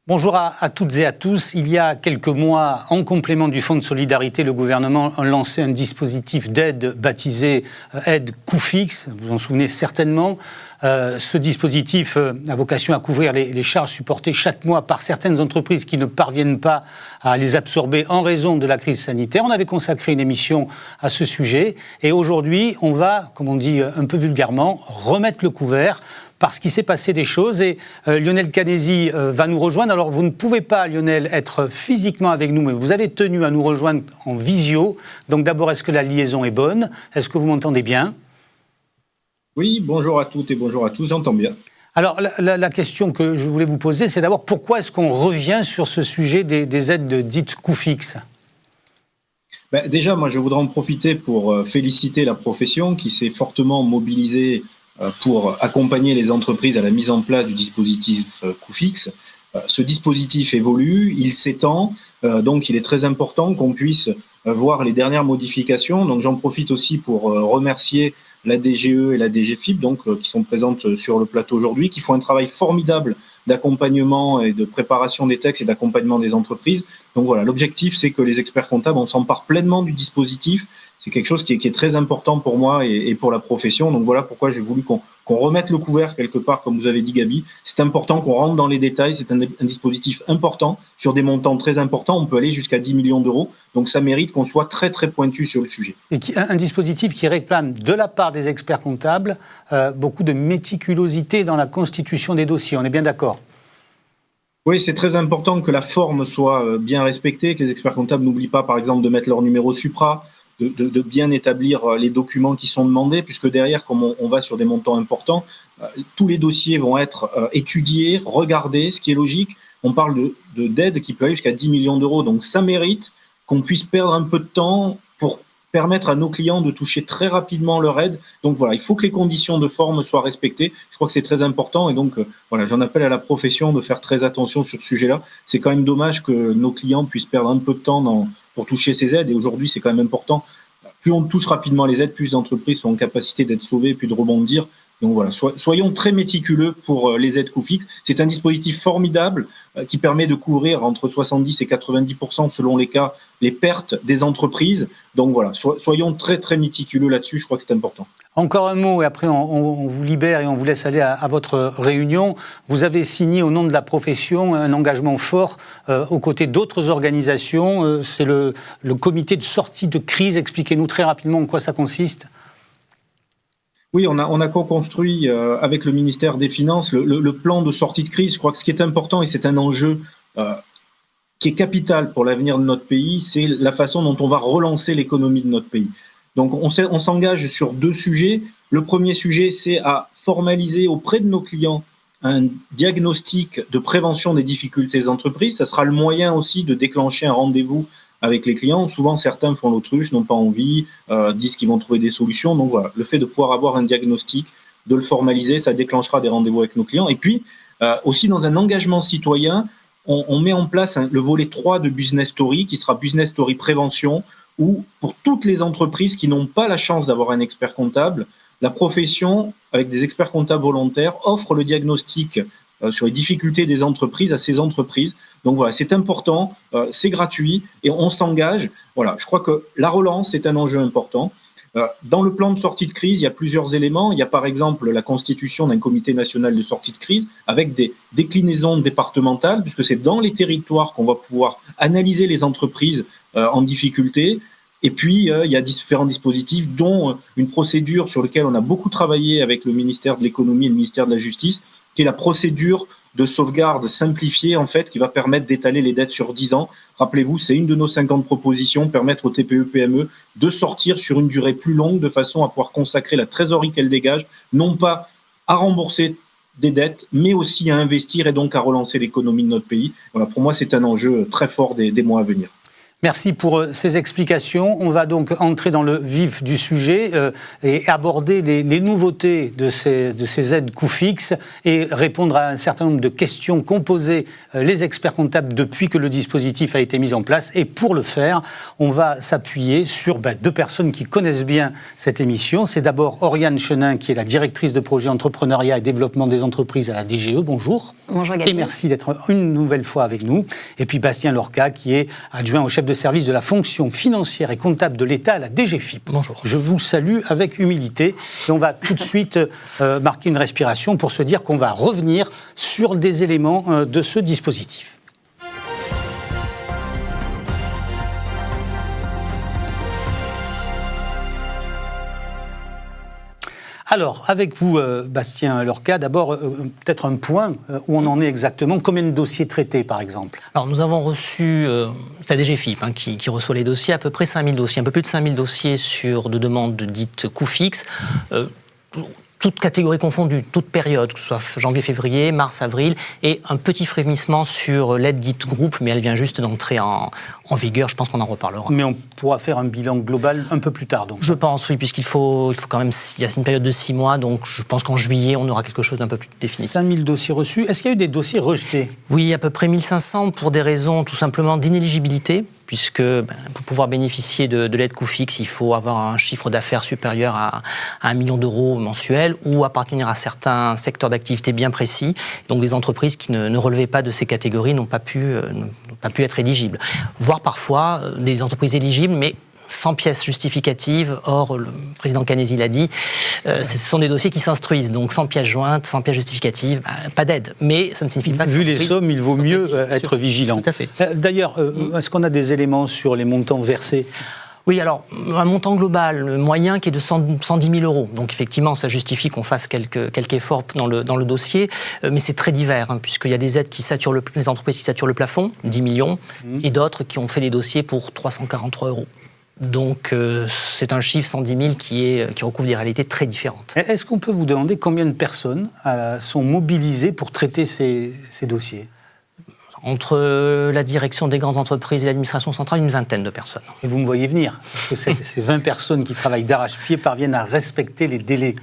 Bonjour à toutes et à tous. Il y a quelques mois, en complément du Fonds de solidarité, le gouvernement a lancé un dispositif d'aide baptisé aide coût fixe. Vous vous en souvenez certainement. Ce dispositif a vocation à couvrir les charges supportées chaque mois par certaines entreprises qui ne parviennent pas à les absorber en raison de la crise sanitaire. On avait consacré une émission à ce sujet et aujourd'hui, on va, comme on dit un peu vulgairement, remettre le couvert parce qu'il s'est passé des choses et Lionel Canesi va nous rejoindre. Alors vous ne pouvez pas, Lionel, être physiquement avec nous, mais vous avez tenu à nous rejoindre en visio. Donc d'abord, est-ce que la liaison est bonne ? Est-ce que vous m'entendez bien ? Oui, bonjour à toutes et bonjour à tous, j'entends bien. Alors la question que je voulais vous poser, c'est d'abord pourquoi est-ce qu'on revient sur ce sujet des aides dites coût fixe ? Déjà, moi je voudrais en profiter pour féliciter la profession qui s'est fortement mobilisée pour accompagner les entreprises à la mise en place du dispositif coût fixe. Ce dispositif évolue, il s'étend, donc il est très important qu'on puisse voir les dernières modifications. Donc j'en profite aussi pour remercier la DGE et la DGFiP, qui sont présentes sur le plateau aujourd'hui, qui font un travail formidable d'accompagnement et de préparation des textes et d'accompagnement des entreprises. Donc voilà, l'objectif, c'est que les experts comptables, on s'empare pleinement du dispositif. C'est quelque chose qui est très important pour moi et pour la profession. Donc voilà pourquoi j'ai voulu qu'on remette le couvert quelque part, comme vous avez dit Gabi. C'est important qu'on rentre dans les détails. C'est un dispositif important sur des montants très importants. On peut aller jusqu'à 10 millions d'euros. Donc ça mérite qu'on soit très très pointu sur le sujet. Et un dispositif qui réclame de la part des experts comptables beaucoup de méticulosité dans la constitution des dossiers. On est bien d'accord ? Oui, c'est très important que la forme soit bien respectée, que les experts comptables n'oublient pas, par exemple, de mettre leur numéro supra, de bien établir les documents qui sont demandés, puisque derrière, comme on va sur des montants importants, tous les dossiers vont être étudiés, regardés, ce qui est logique. On parle d'aide qui peut aller jusqu'à 10 millions d'euros, donc ça mérite qu'on puisse perdre un peu de temps pour permettre à nos clients de toucher très rapidement leur aide. Donc voilà, il faut que les conditions de forme soient respectées. Je crois que c'est très important et donc voilà, j'en appelle à la profession de faire très attention sur ce sujet-là. C'est quand même dommage que nos clients puissent perdre un peu de temps pour toucher ces aides et aujourd'hui c'est quand même important. Plus on touche rapidement les aides, plus d'entreprises sont en capacité d'être sauvées puis de rebondir. Donc voilà, soyons très méticuleux pour les aides coût fixe. C'est un dispositif formidable qui permet de couvrir entre 70 et 90% selon les cas les pertes des entreprises. Donc voilà, soyons très très méticuleux là-dessus, je crois que c'est important. Encore un mot et après on vous libère et on vous laisse aller à votre réunion. Vous avez signé au nom de la profession un engagement fort aux côtés d'autres organisations. C'est le comité de sortie de crise. Expliquez-nous très rapidement en quoi ça consiste. Oui, on a co-construit avec le ministère des Finances le plan de sortie de crise. Je crois que ce qui est important, et c'est un enjeu qui est capital pour l'avenir de notre pays, c'est la façon dont on va relancer l'économie de notre pays. Donc on s'engage sur deux sujets. Le premier sujet, c'est à formaliser auprès de nos clients un diagnostic de prévention des difficultés des entreprises. Ça sera le moyen aussi de déclencher un rendez-vous avec les clients. Souvent, certains font l'autruche, n'ont pas envie, disent qu'ils vont trouver des solutions. Donc voilà, le fait de pouvoir avoir un diagnostic, de le formaliser, ça déclenchera des rendez-vous avec nos clients. Et puis, aussi dans un engagement citoyen, on met en place le volet 3 de Business Story, qui sera Business Story Prévention, où pour toutes les entreprises qui n'ont pas la chance d'avoir un expert comptable, la profession, avec des experts comptables volontaires, offre le diagnostic sur les difficultés des entreprises à ces entreprises. Donc voilà, c'est important, c'est gratuit et on s'engage. Voilà, je crois que la relance est un enjeu important. Dans le plan de sortie de crise, il y a plusieurs éléments. Il y a par exemple la constitution d'un comité national de sortie de crise avec des déclinaisons départementales, puisque c'est dans les territoires qu'on va pouvoir analyser les entreprises en difficulté. Et puis, il y a différents dispositifs, dont une procédure sur laquelle on a beaucoup travaillé avec le ministère de l'économie et le ministère de la justice, qui est la procédure de sauvegarde simplifiée, en fait, qui va permettre d'étaler les dettes sur 10 ans. Rappelez-vous, c'est une de nos 50 propositions, permettre aux TPE-PME de sortir sur une durée plus longue de façon à pouvoir consacrer la trésorerie qu'elles dégagent, non pas à rembourser des dettes, mais aussi à investir et donc à relancer l'économie de notre pays. Voilà, pour moi, c'est un enjeu très fort des mois à venir. Merci pour ces explications. On va donc entrer dans le vif du sujet et aborder les nouveautés de ces aides coûts fixes et répondre à un certain nombre de questions qu'ont posées les experts comptables depuis que le dispositif a été mis en place. Et pour le faire, on va s'appuyer sur deux personnes qui connaissent bien cette émission. C'est d'abord Oriane Chenin, qui est la directrice de projet entrepreneuriat et développement des entreprises à la DGE. Bonjour. Bonjour Gaël. Et merci d'être une nouvelle fois avec nous. Et puis Bastien Lorca, qui est adjoint au chef de service de la fonction financière et comptable de l'État à la DGFiP. Bonjour. Je vous salue avec humilité et on va tout de suite marquer une respiration pour se dire qu'on va revenir sur des éléments de ce dispositif. Alors, avec vous, Bastien Lorca, d'abord, peut-être un point où on en est exactement. Combien de dossiers traités, par exemple ? Alors, nous avons reçu, c'est la DGFiP qui reçoit les dossiers, à peu près 5000 dossiers, un peu plus de 5000 dossiers sur de demandes dites coûts fixes, toutes catégories confondues, toutes périodes, que ce soit janvier, février, mars, avril, et un petit frémissement sur l'aide dite groupe, mais elle vient juste d'entrer en vigueur, je pense qu'on en reparlera. Mais on pourra faire un bilan global un peu plus tard, donc. Je pense, oui, puisqu'il faut quand même, il y a une période de 6 mois, donc je pense qu'en juillet, on aura quelque chose d'un peu plus définitif. 5000 dossiers reçus. Est-ce qu'il y a eu des dossiers rejetés ? Oui, à peu près 1500 pour des raisons tout simplement d'inéligibilité, puisque pour pouvoir bénéficier de l'aide coût fixe, il faut avoir un chiffre d'affaires supérieur à 1 million d'euros mensuel ou appartenir à certains secteurs d'activité bien précis. Donc les entreprises qui ne relevaient pas de ces catégories n'ont pas pu être éligibles. Voire parfois des entreprises éligibles, mais sans pièces justificatives. Or, le président Canesi l'a dit, ce sont des dossiers qui s'instruisent, donc sans pièces jointes, sans pièces justificatives, pas d'aide. Mais ça ne signifie pas que... Vu les sommes, il vaut mieux être vigilant. Tout à fait. D'ailleurs, est-ce qu'on a des éléments sur les montants versés ? Oui, alors, un montant global moyen qui est de 110 000 euros. Donc, effectivement, ça justifie qu'on fasse quelques efforts dans le dossier, mais c'est très divers, puisqu'il y a des aides qui saturent les entreprises qui saturent le plafond, 10 millions, et d'autres qui ont fait des dossiers pour 343 euros. Donc, c'est un chiffre 110 000 qui recouvre des réalités très différentes. Est-ce qu'on peut vous demander combien de personnes sont mobilisées pour traiter ces dossiers ? Entre la direction des grandes entreprises et l'administration centrale, une vingtaine de personnes. Et vous me voyez venir, parce que ces 20 personnes qui travaillent d'arrache-pied parviennent à respecter les délais.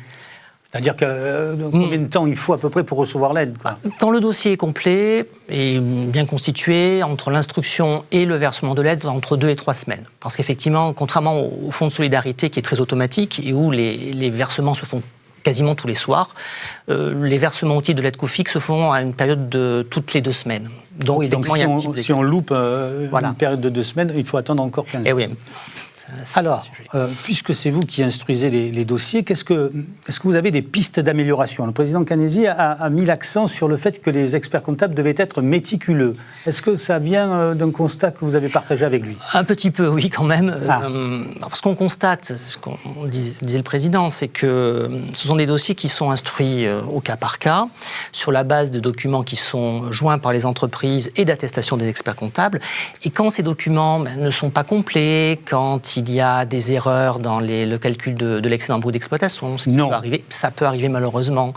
C'est-à-dire combien de temps il faut à peu près pour recevoir l'aide, quoi ? Quand le dossier est complet et bien constitué, entre l'instruction et le versement de l'aide, entre 2 et 3 semaines. Parce qu'effectivement, contrairement au fonds de solidarité qui est très automatique et où les versements se font quasiment tous les soirs, les versements au titre de l'aide coût fixe se font à une période de toutes les 2 semaines. Donc, oui, donc si on loupe une période de 2 semaines, il faut attendre encore 15 jours. Et oui. Alors, puisque c'est vous qui instruisez les dossiers, est-ce que vous avez des pistes d'amélioration ? Le président Canesi a mis l'accent sur le fait que les experts comptables devaient être méticuleux. Est-ce que ça vient d'un constat que vous avez partagé avec lui ? Un petit peu, oui, quand même. Ce qu'on constate, ce qu'on disait le président, c'est que ce sont des dossiers qui sont instruits au cas par cas, sur la base de documents qui sont joints par les entreprises et d'attestation des experts comptables. Et quand ces documents ne sont pas complets, quand il y a des erreurs dans le calcul de l'excédent brut d'exploitation, ça peut arriver malheureusement.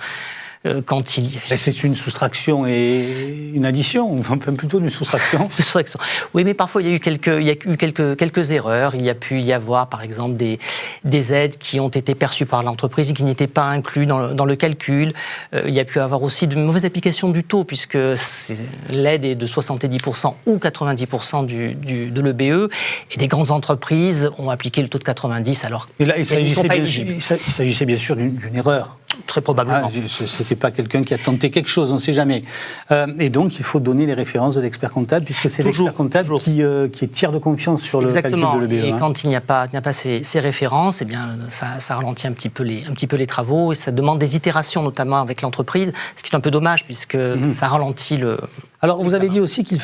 Quand il y a... Mais c'est une soustraction et une addition, enfin plutôt une soustraction. Oui, mais parfois il y a eu quelques erreurs. Il y a pu y avoir, par exemple, des aides qui ont été perçues par l'entreprise et qui n'étaient pas incluses dans le calcul. Il y a pu avoir aussi de mauvaises applications du taux, puisque l'aide est de 70% ou 90% de l'EBE, et des grandes entreprises ont appliqué le taux de 90%, alors il s'agissait bien sûr d'une erreur. Très probablement. C'était pas quelqu'un qui a tenté quelque chose, on ne sait jamais. Et donc, il faut donner les références de l'expert comptable, puisque c'est l'expert comptable qui est tiers de confiance sur le calcul de l'EBE. Et quand il n'y a pas ces références, eh bien, ça ralentit un petit peu les travaux, et ça demande des itérations, notamment avec l'entreprise, ce qui est un peu dommage, puisque ça ralentit le... Alors, vous avez dit aussi qu'il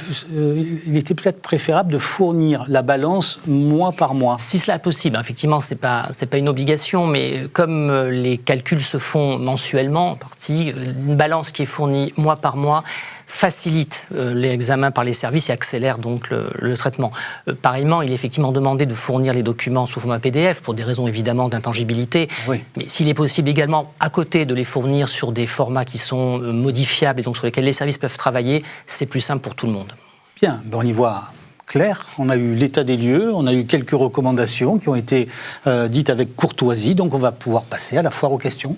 était peut-être préférable de fournir la balance mois par mois. Si cela est possible, effectivement, c'est pas une obligation, mais comme les calculs se font mensuellement, en partie, une balance qui est fournie mois par mois facilite l'examen par les services et accélère donc le traitement. Pareillement, il est effectivement demandé de fournir les documents sous format PDF pour des raisons évidemment d'intangibilité. Oui. Mais s'il est possible également, à côté, de les fournir sur des formats qui sont modifiables et donc sur lesquels les services peuvent travailler, c'est plus simple pour tout le monde. Bien, on y voit clair. On a eu l'état des lieux, on a eu quelques recommandations qui ont été dites avec courtoisie. Donc on va pouvoir passer à la foire aux questions.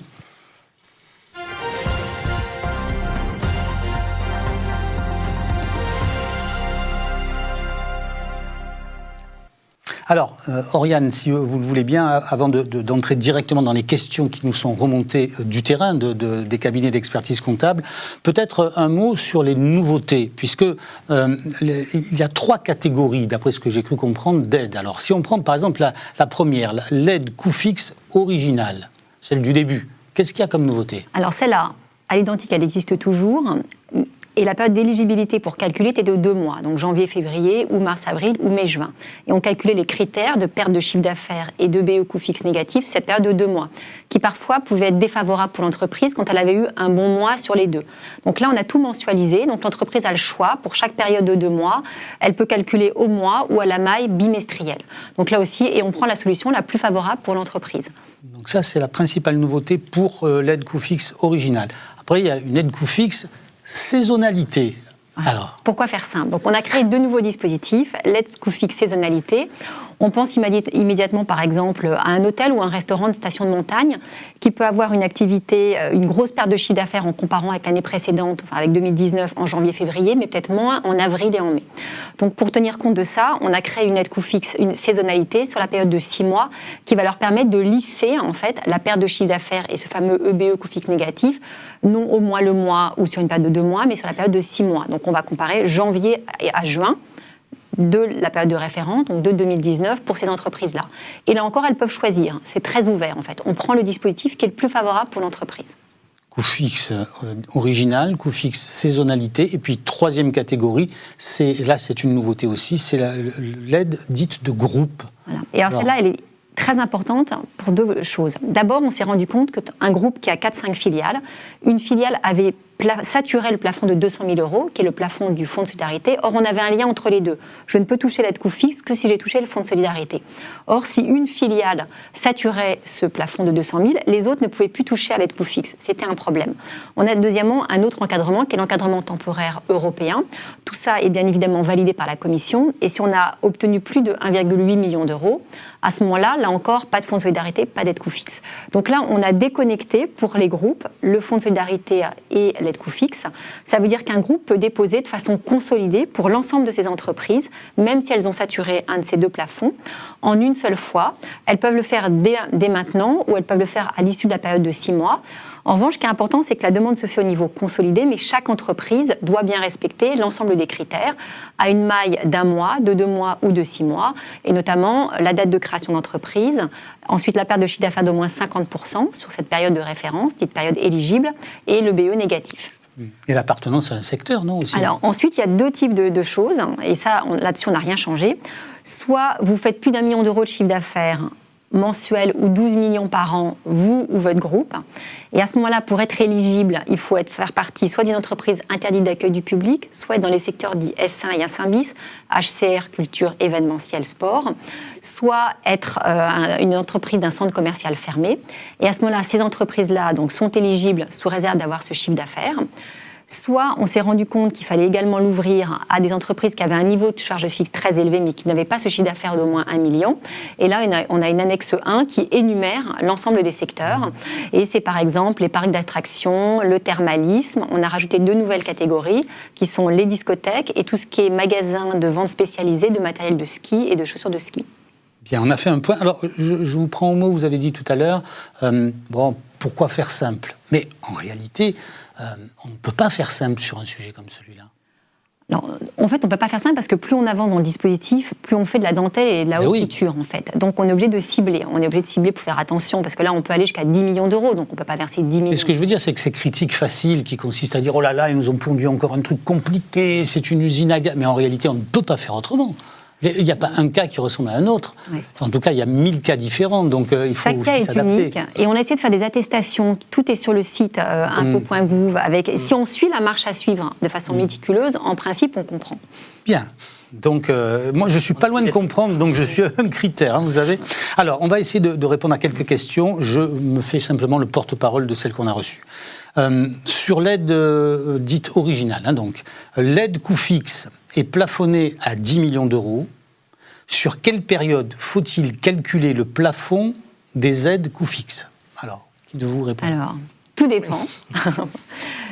Alors, Oriane, si vous le voulez bien, avant d'entrer directement dans les questions qui nous sont remontées du terrain, des cabinets d'expertise comptable, peut-être un mot sur les nouveautés, puisque il y a 3 catégories, d'après ce que j'ai cru comprendre, d'aides. Alors, si on prend par exemple la première, l'aide coût fixe originale, celle du début, qu'est-ce qu'il y a comme nouveauté ? Alors, celle-là, à l'identique, elle existe toujours. Et la période d'éligibilité pour calculer était de 2 mois, donc janvier, février, ou mars, avril, ou mai, juin. Et on calculait les critères de perte de chiffre d'affaires et de BE coût fixe négatif sur cette période de 2 mois, qui parfois pouvait être défavorable pour l'entreprise quand elle avait eu un bon mois sur les 2. Donc là, on a tout mensualisé, donc l'entreprise a le choix, pour chaque période de 2 mois, elle peut calculer au mois ou à la maille bimestrielle. Donc là aussi, et on prend la solution la plus favorable pour l'entreprise. Donc ça, c'est la principale nouveauté pour l'aide coût fixe originale. Après, il y a une aide coût fixe saisonnalité. Alors. Pourquoi faire simple ? Donc on a créé 2 nouveaux dispositifs, l'aide coût fixe saisonnalité. On pense immédiatement, par exemple, à un hôtel ou un restaurant de station de montagne qui peut avoir une activité, une grosse perte de chiffre d'affaires en comparant avec l'année précédente, enfin avec 2019 en janvier-février, mais peut-être moins en avril et en mai. Donc pour tenir compte de ça, on a créé une aide coût fixe, une saisonnalité sur la période de 6 mois qui va leur permettre de lisser en fait la perte de chiffre d'affaires et ce fameux EBE coût fixe négatif, non au mois le mois ou sur une période de 2 mois, mais sur la période de 6 mois. Donc on va comparer janvier à juin de la période de référence, donc de 2019, pour ces entreprises-là. Et là encore, elles peuvent choisir. C'est très ouvert, en fait. On prend le dispositif qui est le plus favorable pour l'entreprise. Coût fixe original, coût fixe saisonnalité, et puis 3e catégorie, c'est une nouveauté aussi, c'est l'aide dite de groupe. Voilà. Et alors celle-là, elle est très importante pour 2 choses. D'abord, on s'est rendu compte qu'un groupe qui a 4-5 filiales, une filiale avait saturé le plafond de 200 000 €, qui est le plafond du fonds de solidarité. Or, on avait un lien entre les deux. Je ne peux toucher l'aide coût fixe que si j'ai touché le fonds de solidarité. Or, si une filiale saturait ce plafond de 200 000, les autres ne pouvaient plus toucher à l'aide coût fixe. C'était un problème. On a deuxièmement un autre encadrement, qui est l'encadrement temporaire européen. Tout ça est bien évidemment validé par la Commission. Et si on a obtenu plus de 1,8 million d'euros, à ce moment-là, là encore, pas de fonds de solidarité, pas d'aide coût fixe. Donc là, on a déconnecté pour les groupes le fonds de solidarité et l'aide coût fixe. Ça veut dire qu'un groupe peut déposer de façon consolidée pour l'ensemble de ses entreprises, même si elles ont saturé un de ces 2 plafonds, en une seule fois. Elles peuvent le faire dès maintenant ou elles peuvent le faire à l'issue de la période de 6 mois. En revanche, ce qui est important, c'est que la demande se fait au niveau consolidé, mais chaque entreprise doit bien respecter l'ensemble des critères à une maille d'1 mois, de 2 mois ou de 6 mois, et notamment la date de création d'entreprise, ensuite la perte de chiffre d'affaires d'au moins 50% sur cette période de référence, dite période éligible, et le BE négatif. Et l'appartenance à un secteur, non aussi. Alors ensuite, il y a 2 types de choses, et ça, là-dessus, on n'a rien changé. Soit vous faites plus d'1 million d'euros de chiffre d'affaires mensuel ou 12 millions par an, vous ou votre groupe. Et à ce moment-là, pour être éligible, il faut faire partie soit d'une entreprise interdite d'accueil du public, soit être dans les secteurs dits S1 et S1 bis, HCR, culture, événementiel, sport, soit être une entreprise d'un centre commercial fermé. Et à ce moment-là, ces entreprises-là donc, sont éligibles sous réserve d'avoir ce chiffre d'affaires. Soit on s'est rendu compte qu'il fallait également l'ouvrir à des entreprises qui avaient un niveau de charge fixe très élevé mais qui n'avaient pas ce chiffre d'affaires d'au moins 1 million. Et là, on a une annexe 1 qui énumère l'ensemble des secteurs. Et c'est par exemple les parcs d'attractions, le thermalisme. On a rajouté 2 nouvelles catégories qui sont les discothèques et tout ce qui est magasin de vente spécialisé de matériel de ski et de chaussures de ski. Bien, on a fait un point. Alors, je vous prends au mot, vous avez dit tout à l'heure, pourquoi faire simple ? Mais en réalité, on ne peut pas faire simple sur un sujet comme celui-là. Alors, en fait, on ne peut pas faire simple parce que plus on avance dans le dispositif, plus on fait de la dentelle et de la haute couture, en fait. Donc, on est obligé de cibler. On est obligé de cibler pour faire attention parce que là, on peut aller jusqu'à 10 millions d'euros, donc on ne peut pas verser 10 millions. Et ce que je veux dire, c'est que ces critiques faciles qui consistent à dire « Oh là là, ils nous ont pondu encore un truc compliqué, c'est une usine à gaz », mais en réalité, on ne peut pas faire autrement. Il n'y a pas un cas qui ressemble à un autre. Oui. Enfin, en tout cas, il y a 1000 cas différents, donc il faut aussi s'adapter. Chaque cas est unique. Et on a essayé de faire des attestations. Tout est sur le site impo.gouv. Si on suit la marche à suivre de façon méticuleuse, en principe, on comprend. Bien. Donc, moi, je ne suis pas loin de comprendre, donc je suis un critère, vous savez. Alors, on va essayer de répondre à quelques questions. Je me fais simplement le porte-parole de celle qu'on a reçue. Sur l'aide dite originale, donc, l'aide coût fixe est plafonnée à 10 millions d'euros. Sur quelle période faut-il calculer le plafond des aides coût fixe? Alors, qui de vous répond? Alors, tout dépend.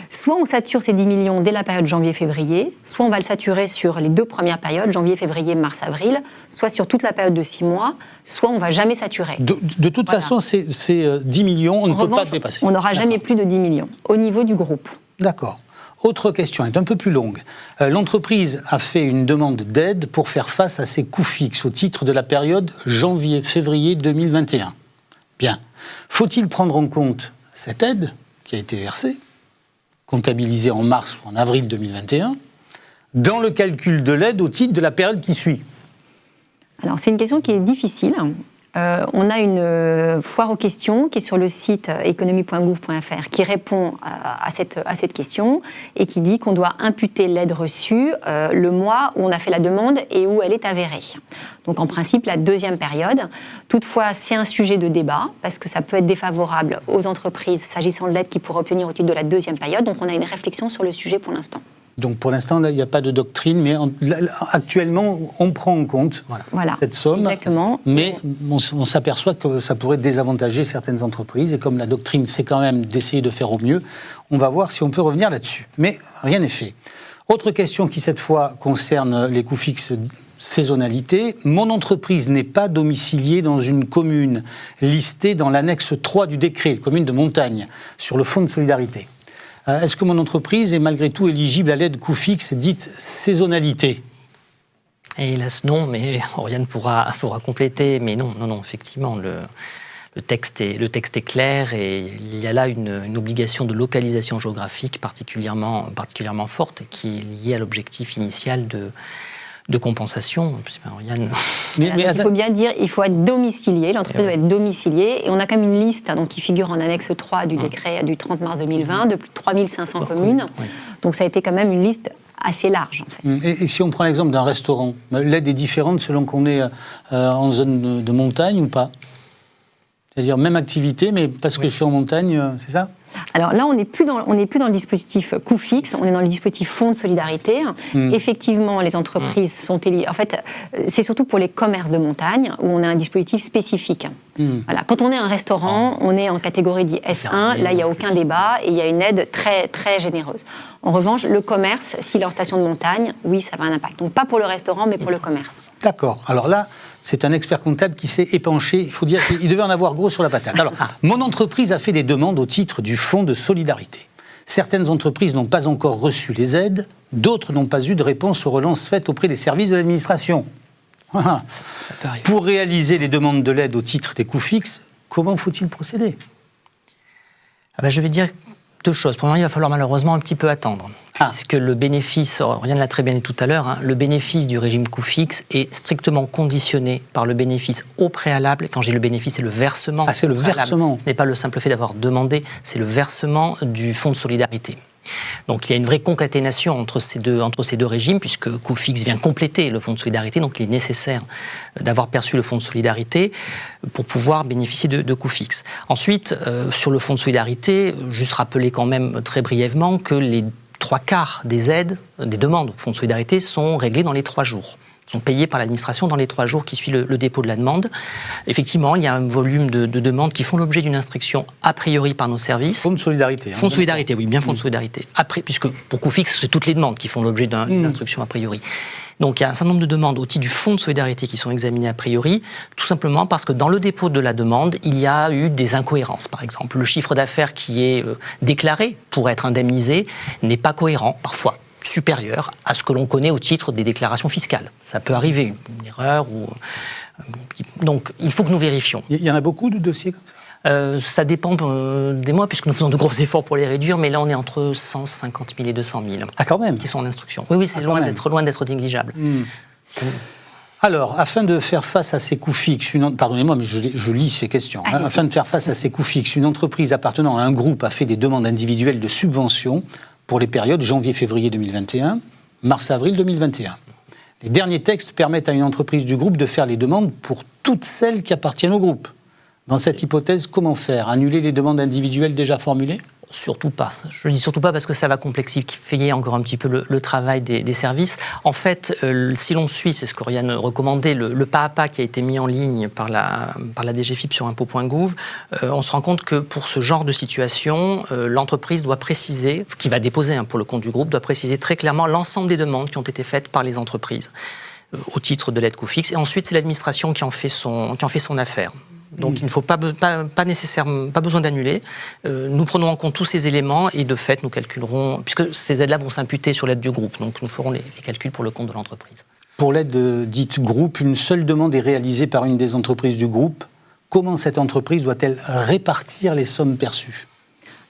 Soit on sature ces 10 millions dès la période janvier-février, soit on va le saturer sur les 2 premières périodes, janvier, février, mars, avril, soit sur toute la période de 6 mois, soit on ne va jamais saturer. De toute façon, c'est 10 millions, on ne peut pas le dépasser. On n'aura jamais plus de 10 millions au niveau du groupe. D'accord. Autre question, elle est un peu plus longue. L'entreprise a fait une demande d'aide pour faire face à ses coûts fixes au titre de la période janvier-février 2021. Bien. Faut-il prendre en compte cette aide qui a été versée, comptabilisée en mars ou en avril 2021, dans le calcul de l'aide au titre de la période qui suit? Alors, c'est une question qui est difficile. On a une foire aux questions qui est sur le site économie.gouv.fr qui répond à cette question et qui dit qu'on doit imputer l'aide reçue le mois où on a fait la demande et où elle est avérée. Donc en principe, la deuxième période. Toutefois, c'est un sujet de débat parce que ça peut être défavorable aux entreprises s'agissant de l'aide qu'ils pourraient obtenir au titre de la deuxième période. Donc on a une réflexion sur le sujet pour l'instant. Donc pour l'instant, il n'y a pas de doctrine, mais actuellement, on prend en compte cette somme. Exactement. Mais on s'aperçoit que ça pourrait désavantager certaines entreprises. Et comme la doctrine, c'est quand même d'essayer de faire au mieux, on va voir si on peut revenir là-dessus. Mais rien n'est fait. Autre question qui, cette fois, concerne les coûts fixes saisonnalité. Mon entreprise n'est pas domiciliée dans une commune listée dans l'annexe 3 du décret, commune de montagne, sur le fonds de solidarité. Est-ce que mon entreprise est malgré tout éligible à l'aide coût fixe dite saisonnalité? Et hélas non, mais Oriane pourra compléter. Mais non, effectivement, le texte est clair et il y a là une obligation de localisation géographique particulièrement forte qui est liée à l'objectif initial de compensation. Oriane. Il faut bien dire, il faut être domicilié, l'entreprise doit être domiciliée, et on a quand même une liste qui figure en annexe 3 du décret du 30 mars 2020 de plus de 3500 communes. Oui. Donc ça a été quand même une liste assez large, en fait. Et si on prend l'exemple d'un restaurant, l'aide est différente selon qu'on est en zone de montagne ou pas? C'est-à-dire même activité, mais parce que je suis en montagne, c'est ça? Alors là, on n'est plus dans le dispositif coût fixe, on est dans le dispositif fonds de solidarité. Effectivement, les entreprises sont éligibles. En fait, c'est surtout pour les commerces de montagne où on a un dispositif spécifique. Voilà. Quand on est un restaurant, on est en catégorie dit S1, là, il n'y a aucun débat et il y a une aide très, très généreuse. En revanche, le commerce, s'il est en station de montagne, oui, ça va un impact. Donc pas pour le restaurant, mais pour le commerce. D'accord. Alors là, c'est un expert comptable qui s'est épanché. Il faut dire qu'il devait en avoir gros sur la patate. Alors, mon entreprise a fait des demandes au titre du fonds de solidarité. Certaines entreprises n'ont pas encore reçu les aides, d'autres n'ont pas eu de réponse aux relances faites auprès des services de l'administration. Pour réaliser les demandes de l'aide au titre des coûts fixes, comment faut-il procéder? Je vais dire 2 choses. Premièrement, il va falloir malheureusement un petit peu attendre, puisque le bénéfice, Oriane l'a très bien dit tout à l'heure, le bénéfice du régime coût fixe est strictement conditionné par le bénéfice au préalable. Quand j'ai le bénéfice, c'est le versement. C'est le versement. Ce n'est pas le simple fait d'avoir demandé, c'est le versement du fonds de solidarité. Donc il y a une vraie concaténation entre ces deux régimes, puisque coût fixe vient compléter le fonds de solidarité, donc il est nécessaire d'avoir perçu le fonds de solidarité pour pouvoir bénéficier de coût fixe. Ensuite, sur le fonds de solidarité, juste rappeler quand même très brièvement que les 3/4 des aides, des demandes au fonds de solidarité sont réglées dans les 3 jours. Sont payés par l'administration dans les 3 jours qui suivent le dépôt de la demande. Effectivement, il y a un volume de demandes qui font l'objet d'une instruction a priori par nos services. Fonds de solidarité. Fonds de solidarité, oui, bien fonds de solidarité. Après, puisque pour coût fixe, c'est toutes les demandes qui font l'objet d'une instruction a priori. Donc il y a un certain nombre de demandes au titre du fonds de solidarité qui sont examinées a priori, tout simplement parce que dans le dépôt de la demande, il y a eu des incohérences. Par exemple, le chiffre d'affaires qui est déclaré pour être indemnisé n'est pas cohérent, parfois supérieur à ce que l'on connaît au titre des déclarations fiscales. Ça peut arriver, une erreur ou... Donc, il faut que nous vérifions. Il y en a beaucoup de dossiers comme ça? Ça dépend des mois, puisque nous faisons de gros efforts pour les réduire, mais là, on est entre 150 000 et 200 000 quand même. Qui sont en instruction. Oui, c'est loin d'être négligeable. Alors, afin de faire face à ces coûts fixes, pardonnez-moi, mais je lis ces questions. Afin de faire face à ces coûts fixes, une entreprise appartenant à un groupe a fait des demandes individuelles de subvention pour les périodes janvier-février 2021, mars-avril 2021. Les derniers textes permettent à une entreprise du groupe de faire les demandes pour toutes celles qui appartiennent au groupe. Dans cette hypothèse, comment faire? Annuler les demandes individuelles déjà formulées? Surtout pas. Je dis surtout pas parce que ça va complexifier encore un petit peu le travail des services. En fait, si l'on suit, c'est ce qu'Oriane recommandait, le pas à pas qui a été mis en ligne par la DGFiP sur impôts.gouv, on se rend compte que pour ce genre de situation, l'entreprise doit préciser, qui va déposer pour le compte du groupe, doit préciser très clairement l'ensemble des demandes qui ont été faites par les entreprises au titre de l'aide coût fixe. Et ensuite, c'est l'administration qui en fait son affaire. Donc il ne faut pas besoin d'annuler. Nous prenons en compte tous ces éléments et de fait nous calculerons, puisque ces aides-là vont s'imputer sur l'aide du groupe, donc nous ferons les calculs pour le compte de l'entreprise. Pour l'aide dite groupe, une seule demande est réalisée par une des entreprises du groupe. Comment cette entreprise doit-elle répartir les sommes perçues ?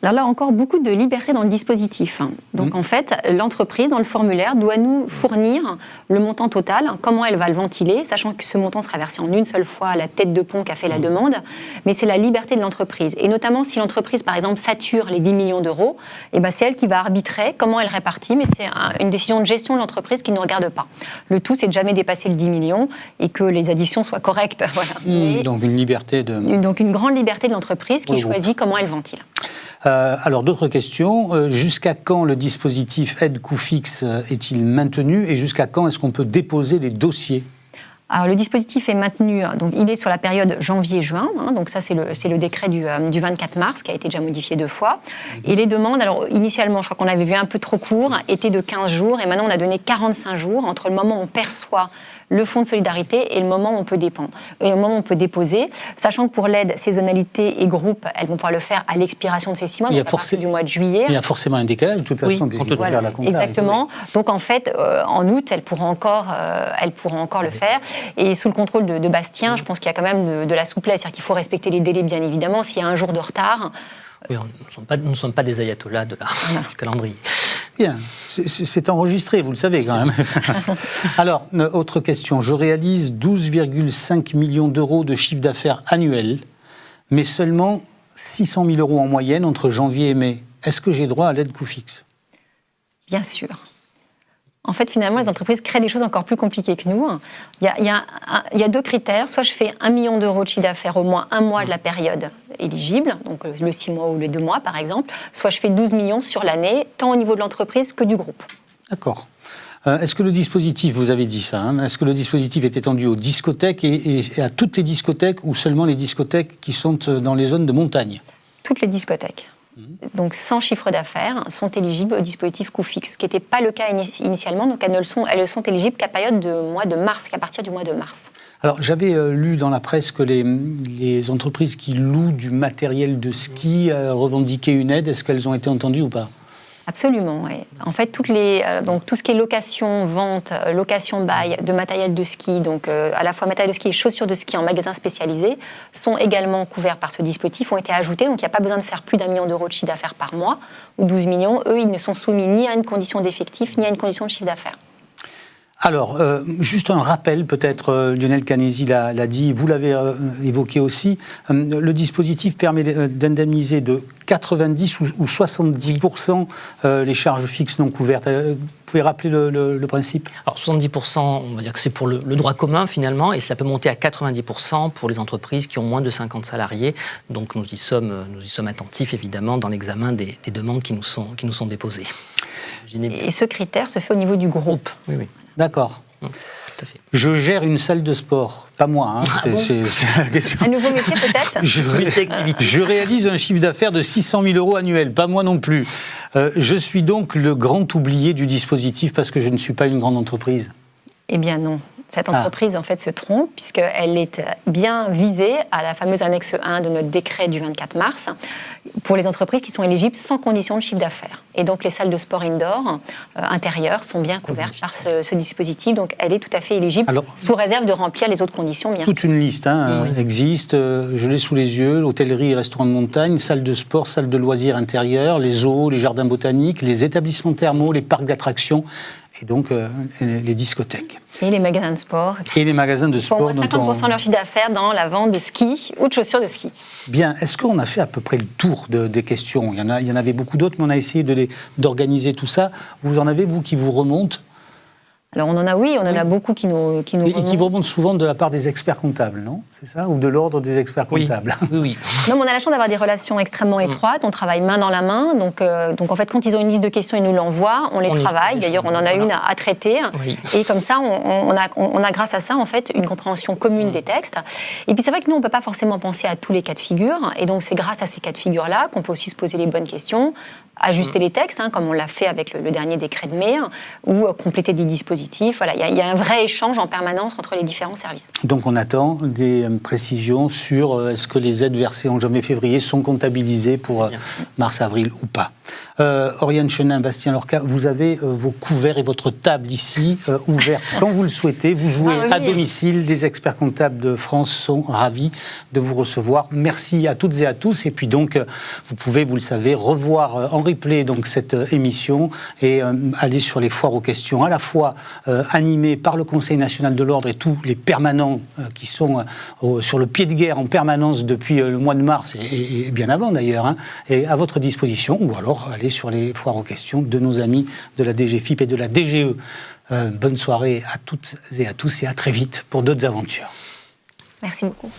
Alors là, encore beaucoup de liberté dans le dispositif. Donc en fait, l'entreprise, dans le formulaire, doit nous fournir le montant total, comment elle va le ventiler, sachant que ce montant sera versé en une seule fois à la tête de pont qui a fait la demande, mais c'est la liberté de l'entreprise. Et notamment si l'entreprise, par exemple, sature les 10 millions d'euros, et ben c'est elle qui va arbitrer comment elle répartit, mais c'est une décision de gestion de l'entreprise qui ne regarde pas. Le tout, c'est de jamais dépasser le 10 millions et que les additions soient correctes. Voilà. Donc une liberté de... Donc une grande liberté de l'entreprise qui choisit comment elle ventile. Alors, d'autres questions. Jusqu'à quand le dispositif aide coût fixe est-il maintenu et jusqu'à quand est-ce qu'on peut déposer des dossiers ? Alors, le dispositif est maintenu, donc il est sur la période janvier-juin, donc ça c'est le décret du 24 mars qui a été déjà modifié 2 fois. Et les demandes, alors initialement je crois qu'on avait vu un peu trop court, étaient de 15 jours et maintenant on a donné 45 jours entre le moment où on perçoit le fonds de solidarité et le moment où on peut déposer, sachant que pour l'aide saisonnalité et groupe, elles vont pouvoir le faire à l'expiration de ces 6 mois, donc à partir du mois de juillet. Il y a forcément un décalage de toute façon, puisqu'il faut faire la compta. Exactement. Donc en fait, en août, elles pourront encore le faire. Et sous le contrôle de Bastien, je pense qu'il y a quand même de la souplesse, c'est-à-dire qu'il faut respecter les délais, bien évidemment. S'il y a un jour de retard... Oui, nous ne sommes pas des ayatollahs du calendrier. Bien, c'est enregistré, vous le savez quand même. Alors, autre question. Je réalise 12,5 millions d'euros de chiffre d'affaires annuel, mais seulement 600 000 euros en moyenne entre janvier et mai. Est-ce que j'ai droit à l'aide coût fixe ? Bien sûr. En fait, finalement, les entreprises créent des choses encore plus compliquées que nous. Il y a 2 critères. Soit je fais 1 million d'euros de chiffre d'affaires au moins un mois de la période éligible, donc le 6 mois ou les 2 mois par exemple, soit je fais 12 millions sur l'année, tant au niveau de l'entreprise que du groupe. D'accord. Est-ce que le dispositif, vous avez dit ça, est-ce que le dispositif est étendu aux discothèques et à toutes les discothèques ou seulement les discothèques qui sont dans les zones de montagne ? Toutes les discothèques. Donc sans chiffre d'affaires, sont éligibles au dispositif coût fixe, ce qui n'était pas le cas initialement, donc elles ne sont éligibles qu'à partir du mois de mars. Alors j'avais lu dans la presse que les entreprises qui louent du matériel de ski revendiquaient une aide. Est-ce qu'elles ont été entendues ou pas ? Absolument, oui. En fait, donc, tout ce qui est location, vente, location bail de matériel de ski, donc à la fois matériel de ski et chaussures de ski en magasin spécialisé, sont également couverts par ce dispositif, ont été ajoutés, donc il n'y a pas besoin de faire plus d'1 million d'euros de chiffre d'affaires par mois, ou 12 millions. Eux, ils ne sont soumis ni à une condition d'effectif, ni à une condition de chiffre d'affaires. Alors, juste un rappel, peut-être, Lionel Canesi l'a dit, vous l'avez évoqué aussi, le dispositif permet d'indemniser de 90 ou 70% les charges fixes non couvertes. Vous pouvez rappeler le principe ? Alors 70%, on va dire que c'est pour le droit commun finalement, et cela peut monter à 90% pour les entreprises qui ont moins de 50 salariés. Donc nous y sommes attentifs évidemment dans l'examen des demandes qui nous sont déposées. Et ce critère se fait au niveau du groupe. Oui. D'accord. Tout à fait. Je gère une salle de sport. Pas moi, c'est la question. Un nouveau métier peut-être ? Je réalise un chiffre d'affaires de 600 000 euros annuels. Pas moi non plus. Je suis donc le grand oublié du dispositif parce que je ne suis pas une grande entreprise. Eh bien non. Cette entreprise, en fait, se trompe puisqu'elle est bien visée à la fameuse annexe 1 de notre décret du 24 mars pour les entreprises qui sont éligibles sans condition de chiffre d'affaires. Et donc, les salles de sport indoor intérieures sont bien couvertes par ce dispositif. Donc, elle est tout à fait éligible sous réserve de remplir les autres conditions, bien sûr. Toute une liste existe. Je l'ai sous les yeux. Hôtellerie et restaurants de montagne, salles de sport, salles de loisirs intérieures, les zoos, les jardins botaniques, les établissements thermaux, les parcs d'attractions et donc les discothèques. Et les magasins de sport. Et les magasins de sport. Pour moins 50% de leur chiffre d'affaires dans la vente de ski ou de chaussures de ski. Bien. Est-ce qu'on a fait à peu près le tour des questions ? Il y en avait beaucoup d'autres, mais on a essayé d'organiser tout ça. Vous en avez, vous, qui vous remontent ? Alors on en a beaucoup qui nous Et qui remontent souvent de la part des experts comptables, non? C'est ça? Ou de l'ordre des experts comptables? Oui. Non, mais on a la chance d'avoir des relations extrêmement étroites, on travaille main dans la main, donc en fait quand ils ont une liste de questions, ils nous l'envoient, on les travaille, d'ailleurs on en a une à traiter, et comme ça on a grâce à ça en fait une compréhension commune des textes. Et puis c'est vrai que nous on ne peut pas forcément penser à tous les cas de figure, et donc c'est grâce à ces cas de figure-là qu'on peut aussi se poser les bonnes questions, ajuster les textes, comme on l'a fait avec le dernier décret de mai, ou compléter des dispositifs. Voilà, il y a un vrai échange en permanence entre les différents services. Donc on attend des précisions sur est-ce que les aides versées en janvier-février sont comptabilisées pour mars-avril ou pas. Oriane Chenin, Bastien Lorca, vous avez vos couverts et votre table ici ouverte quand vous le souhaitez. Vous jouez à domicile. Des experts comptables de France sont ravis de vous recevoir. Merci à toutes et à tous. Et puis donc, vous pouvez, vous le savez, revoir en replay donc, cette émission et aller sur les foires aux questions, à la fois animées par le Conseil national de l'ordre et tous les permanents qui sont sur le pied de guerre en permanence depuis le mois de mars et bien avant d'ailleurs, et à votre disposition, ou alors aller sur les foires aux questions de nos amis de la DGFiP et de la DGE. Bonne soirée à toutes et à tous et à très vite pour d'autres aventures. Merci beaucoup.